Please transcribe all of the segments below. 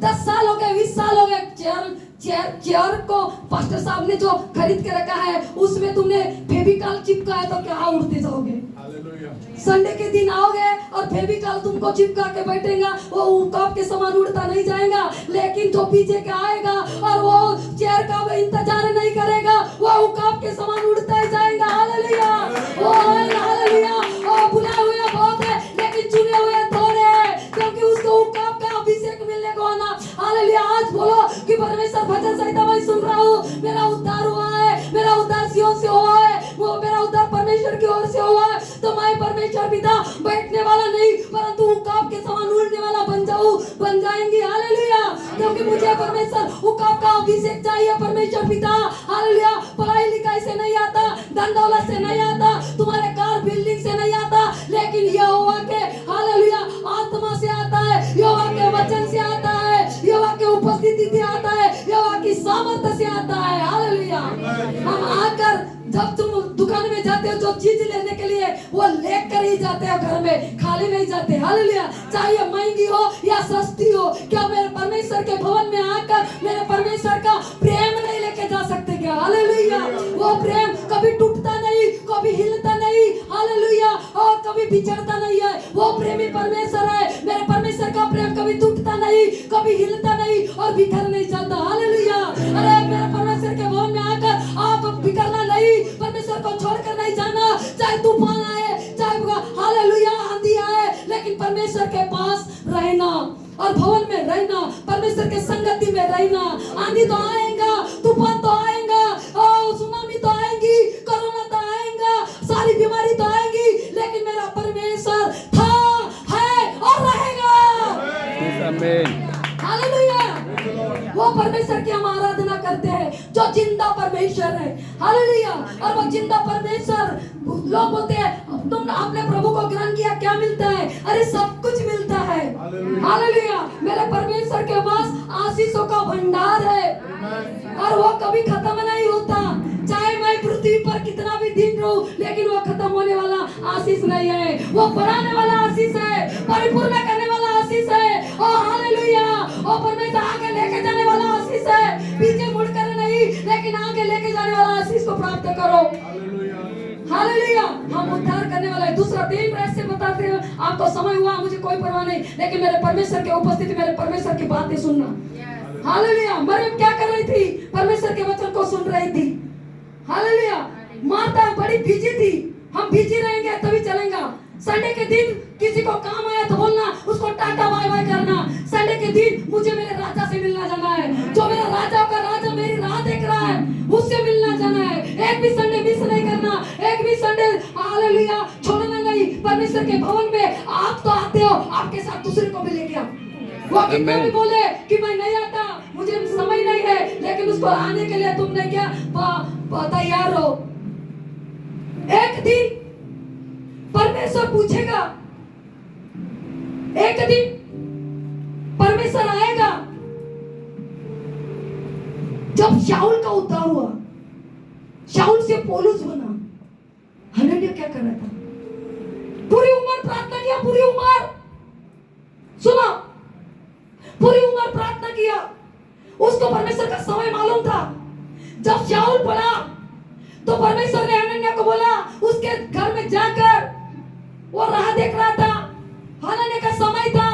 10 साल हो गए, 20 साल हो गए, चेयर को पास्टर साहब ने जो खरीद के रखा है उसमें तुमने फेविकॉल चिपका है तो क्या उड़ते जाओगे? संडे के दिन आओगे और फेविकॉल तुमको चिपका के बैठेगा, वो उकाब के समान उड़ता नहीं जाएगा। लेकिन जो पीछे के आएगा और वो चेयर का इंतजार नहीं करेगा, वो उकाब के समान उड़ता ही जाएगा। हालेलुया, ओ हालेलुया। ओ बुलाए हुए बहुत है लेकिन चुने हुए थोड़े हैं, क्योंकि उसको उकाब का अभिषेक मिलने को आना। हालेलुया। आज बोलो कि परमेश्वर भजन संहिता में सुन रहा हूँ, मेरा उद्धार हुआ है, मेरा उद्धार सियोन से हुआ है, वो मेरा उद्धार परमेश्वर की ओर से हुआ है, तो मैं परमेश्वर पिता बैठने वाला नहीं परंतु उकाब के समान उड़ने वाला बन जाएंगे। हालेलुया। क्योंकि मुझे परमेश्वर उकाब का अभिषेक चाहिए। परमेश्वर पिता हालेलुया। पढ़ाई लिखाई से नहीं आता, धन दौलत से नहीं आता, तुम्हारे कार बिल्डिंग से नहीं आता, लेकिन यहोवा के हालेलुया आत्मा से आता है, यहोवा के वचन से आता है, यहोवा के उपस्थिति से आता है, यहोवा की सामर्थ्य से आता है। हालेलुया। हम आकर जब तुम दुकान में जाते हो जो चीज लेने के लिए वो लेकर ही जाते हो, घर में खाली नहीं जाते। हालेलुया। चाहे महंगी हो या सस्ती हो, क्या मेरे परमेश्वर के भवन में आकर मेरे परमेश्वर का प्रेम नहीं लेके जा सकते क्या? हालेलुया। वो प्रेम कभी टूटता नहीं, कभी हिलता नहीं। हालेलुया। और कभी बिछड़ता नहीं है। वो प्रेमी परमेश्वर है। मेरे परमेश्वर का प्रेम कभी टूटता नहीं, कभी हिलता नहीं और बिखर नहीं जाता। हालेलुया। अरे मेरे परमेश्वर के भवन में आकर आप बिखरना नहीं, परमेश्वर को छोड़कर नहीं जाना, चाहे तूफान आए, चाहे हालेलुया आंधी आए, लेकिन परमेश्वर के पास रहना और भवन में रहना, परमेश्वर के संगति में रहना। आंधी तो आएगा, तूफान तो आएगा, सुनामी तो आएगी, कोरोना तो आएगा, सारी बीमारी तो आएगी, लेकिन मेरा परमेश्वर था, है और रहेगा। हालेलुया। वो परमेश्वर की हम आराधना करते हैं जो जिंदा परमेश्वर है। हालेलुया। और वो जिंदा परमेश्वर, लोग बोलते हैं तुम अपने प्रभु को ग्रहण किया, क्या मिलता है? अरे सब कुछ मिलता है। हालेलुया। मेरे परमेश्वर के पास आशीषों का भंडार है और वो कभी खत्म नहीं होता। चाहे मैं पृथ्वी पर कितना भी दिन रहूं, लेकिन वो खत्म होने वाला आशीष नहीं है। वो बढ़ाने वाला आशीष है, परिपूर्ण करने वाला आशीष है। ओ हालेलुया। ओ परमेश्वर आगे लेके जाने वाला आशीष है, पीछे मुड़कर नहीं, लेकिन आगे लेके जाने वाला आशीष को प्राप्त करो। हालेलुया। हम उद्धार करने वाला है। दूसरा 3 ऐसे बताते हैं, आपको समय हुआ मुझे कोई परवाह नहीं, लेकिन मेरे परमेश्वर के उपस्थिति, मेरे परमेश्वर की बातें सुनना। हालेलुया। मरियम क्या कर रही थी? परमेश्वर के वचन को सुन रही थी। हालेलुया। मार्था बड़ी बिजी थी। हम बिजी रहेंगे तभी चलेगा। संडे के दिन किसी को काम आया तो बोलना, उसको टाटा बाय बाय करना। संडे के दिन मुझे मेरे राजा से मिलना जाना है, जो मेरा राजा का राजा मेरी राह देख रहा है, उससे मिलना जाना है। एक भी संडे मिस नहीं करना, एक भी संडे हालेलुया छोड़ना नहीं। परमेश्वर के भवन में आप तो आते हो, आपके साथ दूसरे को भी लेके आओ। वो कितना भी बोले कि मैं नहीं आता, मुझे समय नहीं है, लेकिन उसको आने के लिए तुमने क्या तैयार हो। एक दिन परमेश्वर पूछेगा, एक दिन परमेश्वर आएगा। जब शाऊल का उद्धार हुआ, शाऊल से पौलुस बना, हनन्याह क्या कर रहा था? पूरी उम्र प्रार्थना किया, पूरी उम्र सुना, पूरी उम्र प्रार्थना किया। उसको परमेश्वर का समय मालूम था। जब शाऊल पड़ा तो परमेश्वर ने हनन्याह को बोला, उसके घर में जाकर, वो राह देख रहा था। हनन्याह का समय था।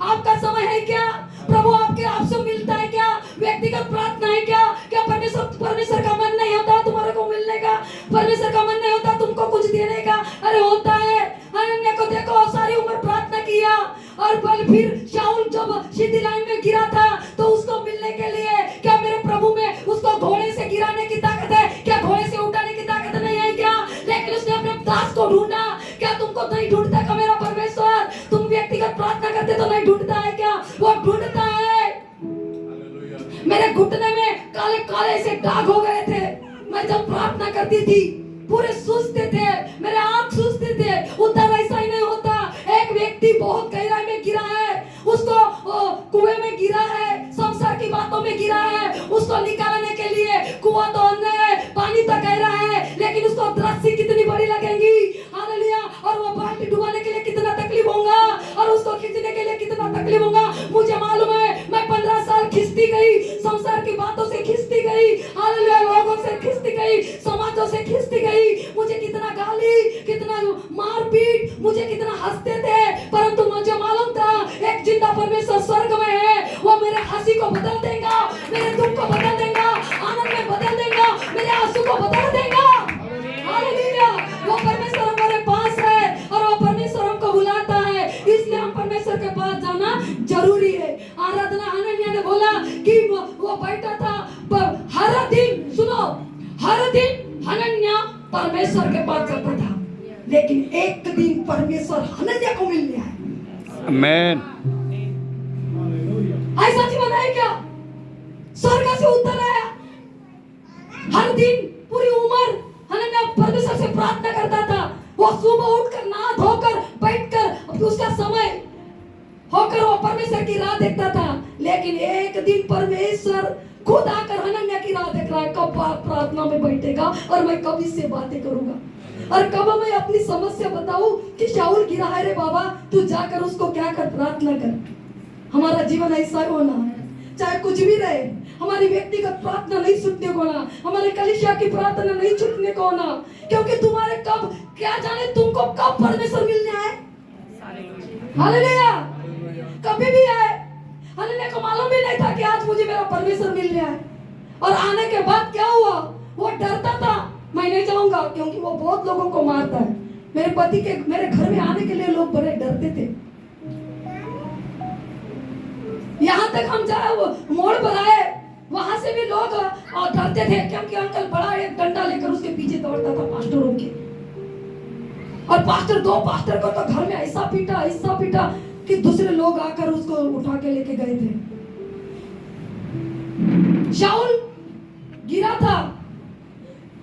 आपका समय है क्या? प्रभु आपसे मिलता है क्या? व्यक्तिगत प्रार्थना है क्या? क्या परमेश्वर का मन नहीं होता तुम्हारे को मिलने का? परमेश्वर का मन नहीं होता तुमको कुछ देने का? अरे होता है। हनन्याह को देखो, सारी उम्र प्रार्थना किया और फिर शाऊल जब सीधी लाइन में गिरा था तो उसको मिलने के लिए, क्या मेरे प्रभु में उसको घोड़े से गिराने की ताकत है क्या? घोड़े से उठाने की ताकत नहीं है क्या? लेकिन उसने अपने दास को ढूंढा। क्या तुमको नहीं ढूंढता का मेरा परमेश्वर? तुम व्यक्तिगत प्रार्थना करते तो नहीं ढूंढता है क्या? वो ढूंढता है। मेरे घुटने में काले काले से दाग हो गए थे। मैं जब प्रार्थना करती थी पूरे सुस्ते थे, मेरे आंख सुस्ते थे। उधर ऐसा ही नहीं होता। एक व्यक्ति बहुत गहराई में गिरा है, उसको कुएं में गिरा है, संसार की बातों में गिरा है। उसको निकालने के लिए कुआं तो अन्य है, पानी तो गहरा है, लेकिन उसको रस्सी कितनी बड़ी लगेगी। हालेलुया। और वो बाल्टी डुबाने के लिए कितना तकलीफ होगा और उसको खींचने के लिए कितना तकलीफ होगा। मुझे मालूम है, मैं 15 परमेश्वर स्वर्ग में है, वो मेरे हंसी को बदल देगा, मेरे दुख को बदल देगा, आनंद में बदल देगा, मेरे आंसू को बदल देगा। हालेलुया। वो परमेश्वर हमारे पास है और वो परमेश्वर हमको बुलाता है, इसलिए हम परमेश्वर के पास जाना जरूरी है। आराधना हनन्याह ने बोला कि वो बैठा था पर हर दिन, सुनो, हर दिन हनन्याह परमेश्वर के पास जाता था, लेकिन एक दिन परमेश्वर हनन्याह को मिलने आए। आमेन। ऐसा जीवन है क्या? स्वर्ग से उतर आया, हर दिन पूरी उम्र हनन्याह परमेश्वर से प्रार्थना करता था। वो सुबह उठकर नहा धोकर बैठकर उसका समय होकर वो परमेश्वर की राह देखता था, लेकिन एक दिन परमेश्वर खुद आकर हनन्याह की राह देख रहा है, कब प्रार्थना में बैठेगा और मैं कब इससे बातें करूंगा और कब मैं अपनी समस्या बताऊं कि शाऊल गिरा है रे बाबा, तू जाकर उसको क्या कर, प्रार्थना कर। हमारा जीवन ऐसा होना है, चाहे कुछ भी रहे, हमारी व्यक्तिगत प्रार्थना नहीं छूटने को ना, हमारे कलीसिया की प्रार्थना नहीं छूटने को ना, क्योंकि तुम्हारे कब, क्या जाने तुमको कब परमेश्वर मिलने आए। हालेलुया। कभी भी आए। हनन्याह को मालूम भी नहीं था कि आज मुझे मेरा परमेश्वर मिलने आए, और आने के बाद क्या हुआ, वो डरता था, मैं नहीं जाऊंगा क्योंकि वो बहुत लोगों को मारता है। मेरे पति के मेरे घर में आने के लिए लोग बड़े डरते थे। यहाँ तक हम जाए वो मोड़ पर आए, वहां से भी लोग डरते थे क्योंकि अंकल बड़ा एक डंडा लेकर उसके पीछे दौड़ता था पास्टरों के, और पास्टर, दो पास्टर को तो घर में ऐसा पीटा कि दूसरे लोग आकर उसको उठा के लेके गए थे। शाऊल गिरा था,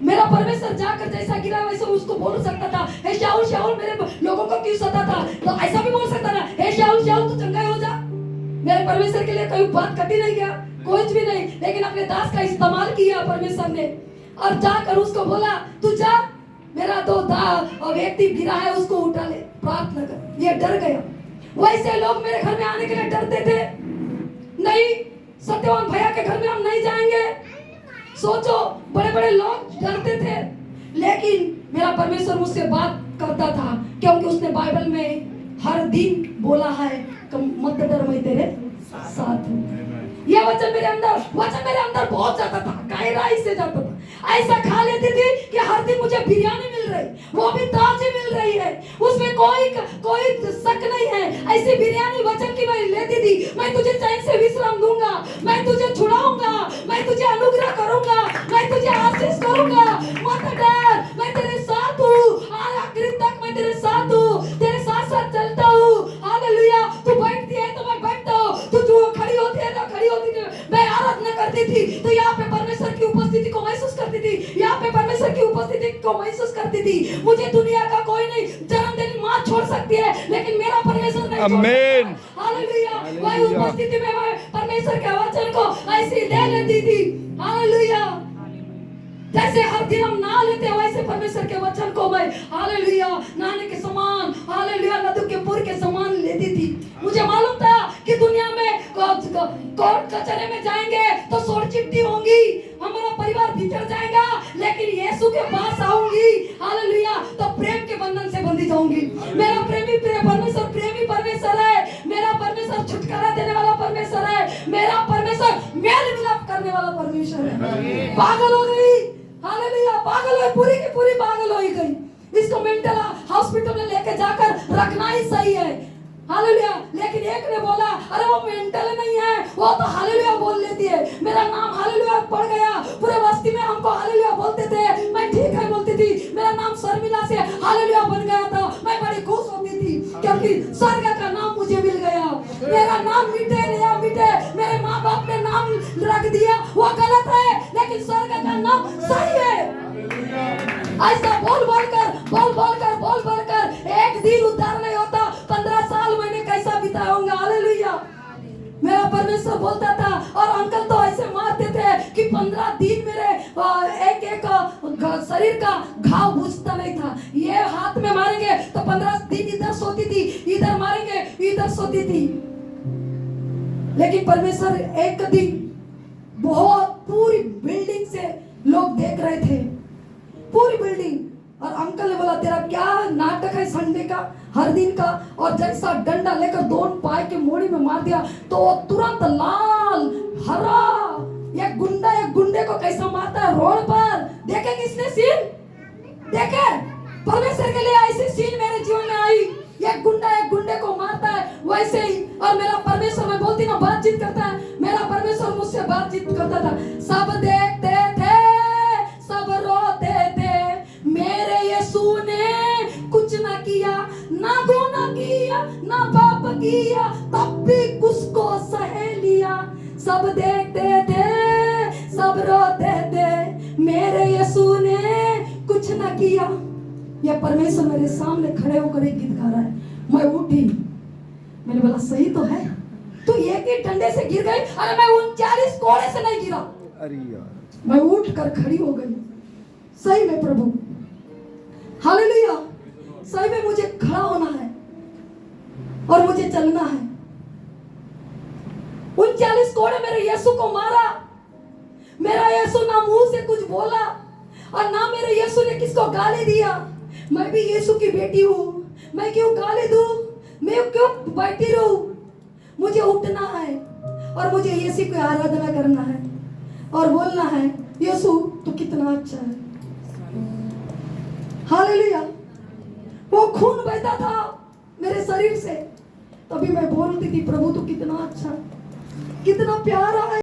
मेरा परमेश्वर जाकर जैसा गिरा वैसे उसको बोल सकता था, हे शाऊल शाऊल मेरे लोगों को क्यों सताता, तो ऐसा भी बोल सकता था, हे शाऊल शाऊल तू चंगा हो जा। मेरे परमेश्वर के लिए कोई बात कटी नहीं गया, कुछ भी नहीं, लेकिन अपने दास का इस्तेमाल किया परमेश्वर ने, और जाकर उसको बोला तू जा, मेरा तो व्यक्ति गिरा है उसको उठा ले, प्रार्थना कर। ये डर गया। वैसे लोग मेरे घर में आने के लिए डरते थे, नहीं सत्यवान भैया के घर में हम नहीं जाएंगे, सोचो बड़े बड़े लोग डरते थे, लेकिन मेरा परमेश्वर मुझसे बात करता था क्योंकि उसने बाइबल में हर दिन बोला है मत डर मैं तेरे साथ हूँ। यह वचन मेरे अंदर बहुत जाता था, गहराई से जाता था। ऐसा खा लेती थी कि हर दिन मुझे बिरयानी मिल रही, वो भी ताजी मिल रही है, उसमें कोई शक नहीं है। ऐसी बिरयानी वचन की मैं लेती थी, मैं तुझे चैन से विश्राम दूंगा, मैं तुझे छुड़ाऊंगा, मैं तुझे अनुग्रह करूंगा, मैं तुझे आशीष करूंगा, मत डर, मैं तेरे साथ हूँ, आखिर तक मैं तेरे साथ हूँ, तेरे साथ साथ चलता हूँ। हालेलुया। तू बैठती है तो मैं बैठता हूँ, तू खड़ी होती है तो खड़ी होती थी, मैं आराधना करती थी तो यहाँ पे परमेश्वर की उपस्थिति को महसूस करती थी, यहाँ पे परमेश्वर की उपस्थिति को महसूस करती थी। मुझे दुनिया का कोई नहीं, जन्म देने माँ छोड़ सकती है, लेकिन मेरा परमेश्वर नहीं छोड़ सकता। हालेलुया। वही उपस्थिति में मैं परमेश्वर के वचन को ऐसी ले लेती थी। हालेलुया। जैसे हर दिन हम नहा लेते हैं वैसे परमेश्वर के वचन को मैं हालेलुया नहाने के समान, हालेलुया नदी के पुर के समान लेती थी। मुझे मालूम था कि दुनिया में कोर्ट कचहरे में जाएंगे तो सोर चिट्ठी होंगी, हमारा परिवार बिछड़ जाएगा, लेकिन यीशु के पास आऊंगी हालेलुया तो प्रेम के बंधन से बंधी जाऊंगी। मेरा प्रेमी परमेश्वर है, मेरा परमेश्वर छुटकारा देने वाला परमेश्वर है, मेरा परमेश्वर मेल मिलाप करने वाला परमेश्वर है। पागल हो गई, हालेलुया, पागल हो, पूरी की पूरी पागल हो गई। इसको मेंटल हॉस्पिटल में लेके जाकर रखना ही सही है। हालेलुया। लेकिन एक ने बोला अरे वो मेंटल नहीं है, वो तो हालेलुया बोल लेती है। मेरा नाम हालेलुया पड़ गया, पूरे बस्ती में हमको हालेलुया बोलते थे, मैं ठीक है बोलती थी। मेरा नाम शर्मिला से हालेलुया बन गया था, मैं बड़ी खुश होती थी क्योंकि स्वर्ग का नाम मुझे मिल गया। मेरा नाम मिटे या मिटे, मेरे माँ बाप ने नाम रख दिया वो गलत है, लेकिन स्वर्ग का नाम सही है। ऐसा बोल कर एक दिन उद्धार नहीं होता, 15 साल मैंने कैसा बिताया होगा। हालेलुया। मेरा परमेश्वर बोलता था, और अंकल तो ऐसे मारते थे कि 15 दिन मेरे एक शरीर का घाव बुझता नहीं था। ये हाथ में मारेंगे तो 15 दिन इधर सोती थी, इधर मारेंगे इधर सोती थी। लेकिन परमेश्वर एक दिन बहुत पूरी बिल्डिंग से लोग देख रहे थे, पूरी बिल्डिंग, और अंकल ने बोला तेरा क्या नाटक है संडे का, हर दिन का, और जैसा डंडा लेकर दोनों पाए के मोड़ी में मार दिया तो वो तुरंत लाल हरा। एक गुंडे को कैसा मारता है रोड पर, देखे किसने सीन? देखे? परमेश्वर के लिए ऐसी सीन मेरे जीवन में आई। एक गुंडे को मारता है वैसे ही, और मेरा परमेश्वर, मैं बोलती ना बातचीत करता है, मेरा परमेश्वर मुझसे बातचीत करता था। सब देखते थे, सब रोते थे, मेरे यीशु ने कुछ ना किया, ना गुनाह किया, ना पाप किया, तब भी उसको सह लिया। सब देखते थे, सब रोते थे, मेरे यीशु ने कुछ ना किया। यह परमेश्वर मेरे सामने खड़े होकर एक गीत गा रहा है। मैं उठी, मैंने बोला सही तो है, तू एक ही डंडे से गिर गई। अरे मैं 39 कोड़े से नहीं गिरा। अरे यार, मैं उठ कर खड़ी हो गई। सही में प्रभु, हालेलुया, सही में मुझे खड़ा होना है और मुझे चलना है। 39 कोड़े मेरे यीशु को मारा। मेरा यीशु ना मुंह से कुछ बोला और ना मेरे यीशु ने किसको गाली दिया। मैं भी यीशु की बेटी हूँ, मैं क्यों गाली दूं, मैं क्यों बैठी रहूं? मुझे उठना है और मुझे यीशु की आराधना करना है और बोलना है, यीशु तू कितना अच्छा है। हालेलुया। वो खून बहता था मेरे शरीर से, तभी मैं बोलती थी, प्रभु तू कितना अच्छा, कितना प्यारा है।